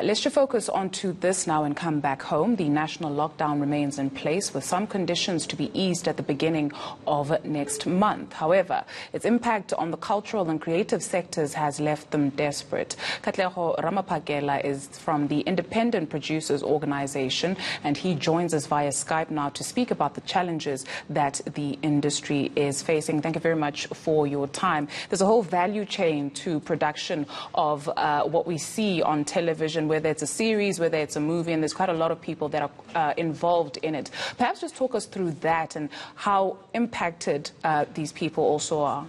Let's just focus onto this now and come back home. The national lockdown remains in place with some conditions to be eased at the beginning of next month. However, its impact on the cultural and creative sectors has left them desperate. Katleho Ramaphakela is from the Independent Producers Organization, and he joins us via Skype now to speak about the challenges that the industry is facing. Thank you very much for your time. There's a whole value chain to production of what we see on television, whether it's a series, whether it's a movie, and there's quite a lot of people that are involved in it. Perhaps just talk us through that and how impacted these people also are.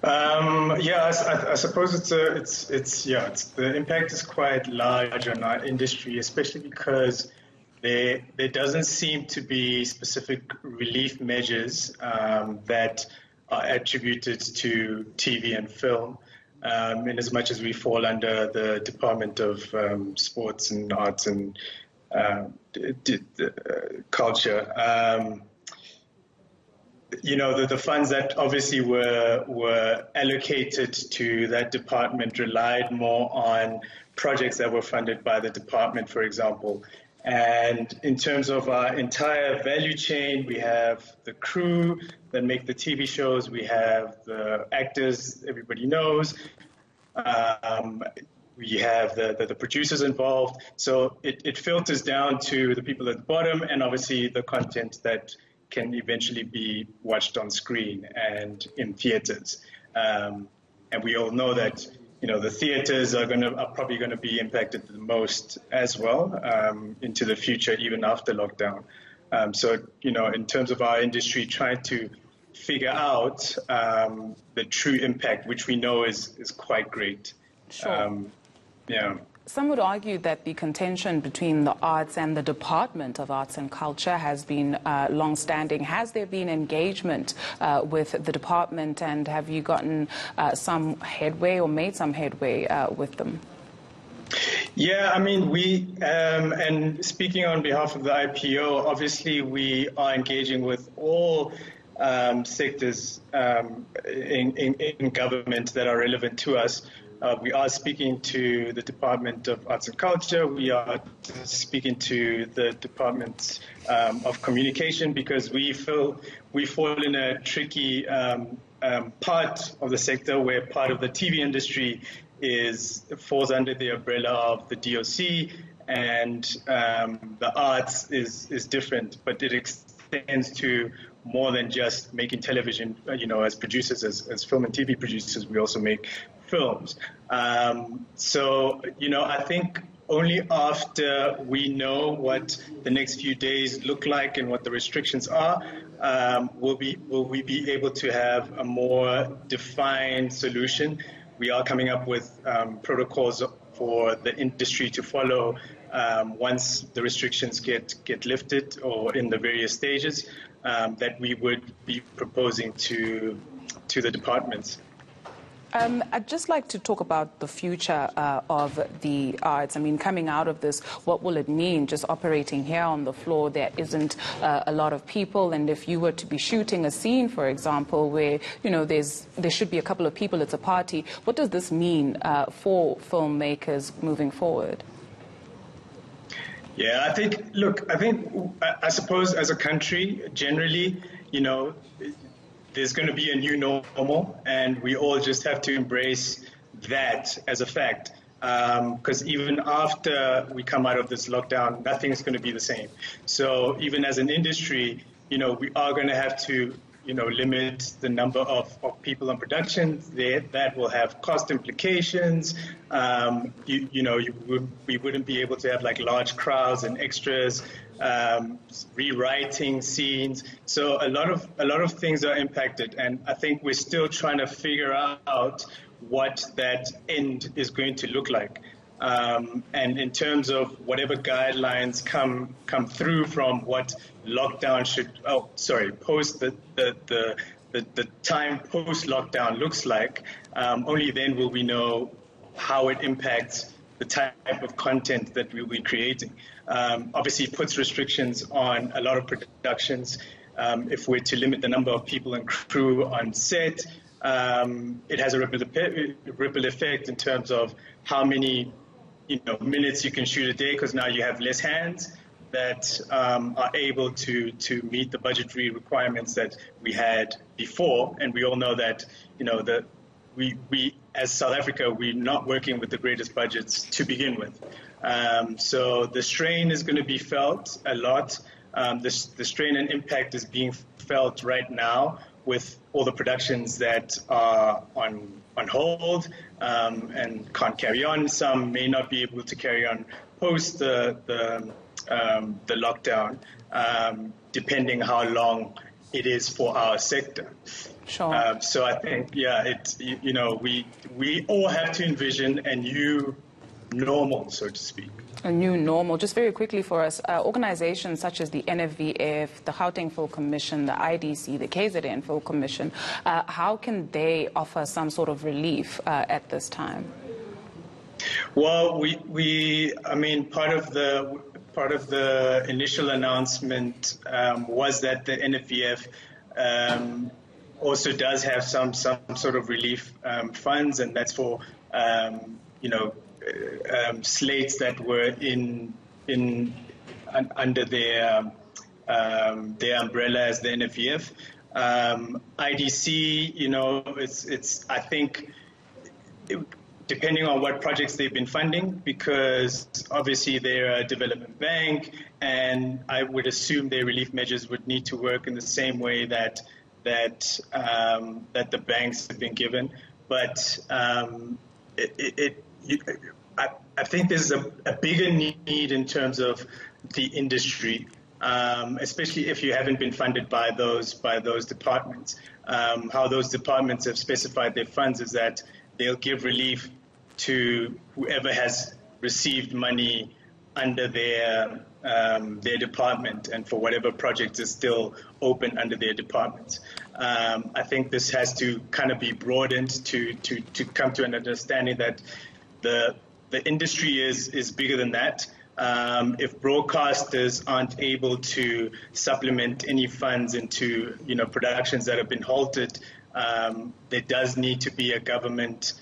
I suppose the impact is quite large on our industry, especially because there doesn't seem to be specific relief measures that are attributed to TV and film. In as much as we fall under the Department of Sports and Arts and Culture. The funds that obviously were allocated to that department relied more on projects that were funded by the department, for example. And in terms of our entire value chain, we have the crew that make the TV shows, we have the actors everybody knows, we have the producers involved. So it filters down to the people at the bottom and obviously the content that can eventually be watched on screen and in theaters. And we all know that the theaters are probably going to be impacted the most as well into the future, even after lockdown. In terms of our industry, trying to figure out the true impact, which we know is quite great. Sure. Some would argue that the contention between the arts and the Department of Arts and Culture has been long-standing. Has there been engagement with the department, and have you gotten some headway or made some headway with them? Yeah, I mean, and speaking on behalf of the IPO, obviously we are engaging with all sectors in government that are relevant to us. We are speaking to the Department of Arts and Culture. We are speaking to the Department of Communication, because we feel we fall in a tricky part of the sector where part of the TV industry falls under the umbrella of the DOC, and the arts is different, but it extends to more than just making television. As producers, as film and TV producers, we also make films. I think only after we know what the next few days look like and what the restrictions are, will we be able to have a more defined solution. We are coming up with protocols for the industry to follow once the restrictions get lifted, or in the various stages that we would be proposing to the departments. I'd just like to talk about the future of the arts. I mean, coming out of this, what will it mean just operating here on the floor? There isn't a lot of people, and if you were to be shooting a scene, for example, where there should be a couple of people, it's a party. What does this mean for filmmakers moving forward? Yeah, I suppose as a country, generally, there's going to be a new normal, and we all just have to embrace that as a fact. Because even after we come out of this lockdown, nothing's going to be the same. So even as an industry, we are going to have to, limit the number of people on production. That will have cost implications. We wouldn't be able to have like large crowds and extras, rewriting scenes. So a lot of things are impacted, and I think we're still trying to figure out what that end is going to look like. And in terms of whatever guidelines come through from what lockdown post the time post lockdown looks like, only then will we know how it impacts the type of content that we'll be creating. Obviously, it puts restrictions on a lot of productions. If we're to limit the number of people and crew on set, it has a ripple effect in terms of how many minutes you can shoot a day, because now you have less hands that are able to meet the budgetary requirements that we had before. And we all know that, that we as South Africa, we're not working with the greatest budgets to begin with. So the strain is going to be felt a lot. The strain and impact is being felt right now with all the productions that are on hold and can't carry on. Some may not be able to carry on post the lockdown, depending how long it is for our sector. Sure. So I think, we all have to envision a new normal, so to speak. A new normal. Just very quickly for us, organizations such as the NFVF, the Gauteng Film Commission, the IDC, the KZN Film Commission, how can they offer some sort of relief at this time? Well, part of the initial announcement was that the NFVF also does have some sort of relief funds, and that's for slates that were under their umbrella as the NFVF. IDC, it's I think, depending on what projects they've been funding, because obviously they're a development bank, and I would assume their relief measures would need to work in the same way that the banks have been given. But I think there's a bigger need in terms of the industry, especially if you haven't been funded by those departments. How those departments have specified their funds is that they'll give relief to whoever has received money under their department, and for whatever project is still open under their departments. I think this has to kind of be broadened to come to an understanding that the industry is bigger than that. If broadcasters aren't able to supplement any funds into productions that have been halted, there does need to be a government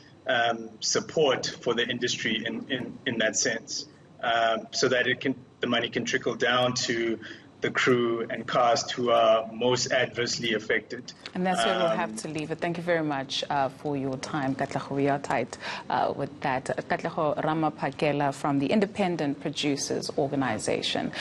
support for the industry in that sense, so that the money can trickle down to the crew and cast who are most adversely affected. And that's where we'll have to leave it. Thank you very much for your time, Katleho. We are tight with that. Katleho Ramaphakela from the Independent Producers Organization.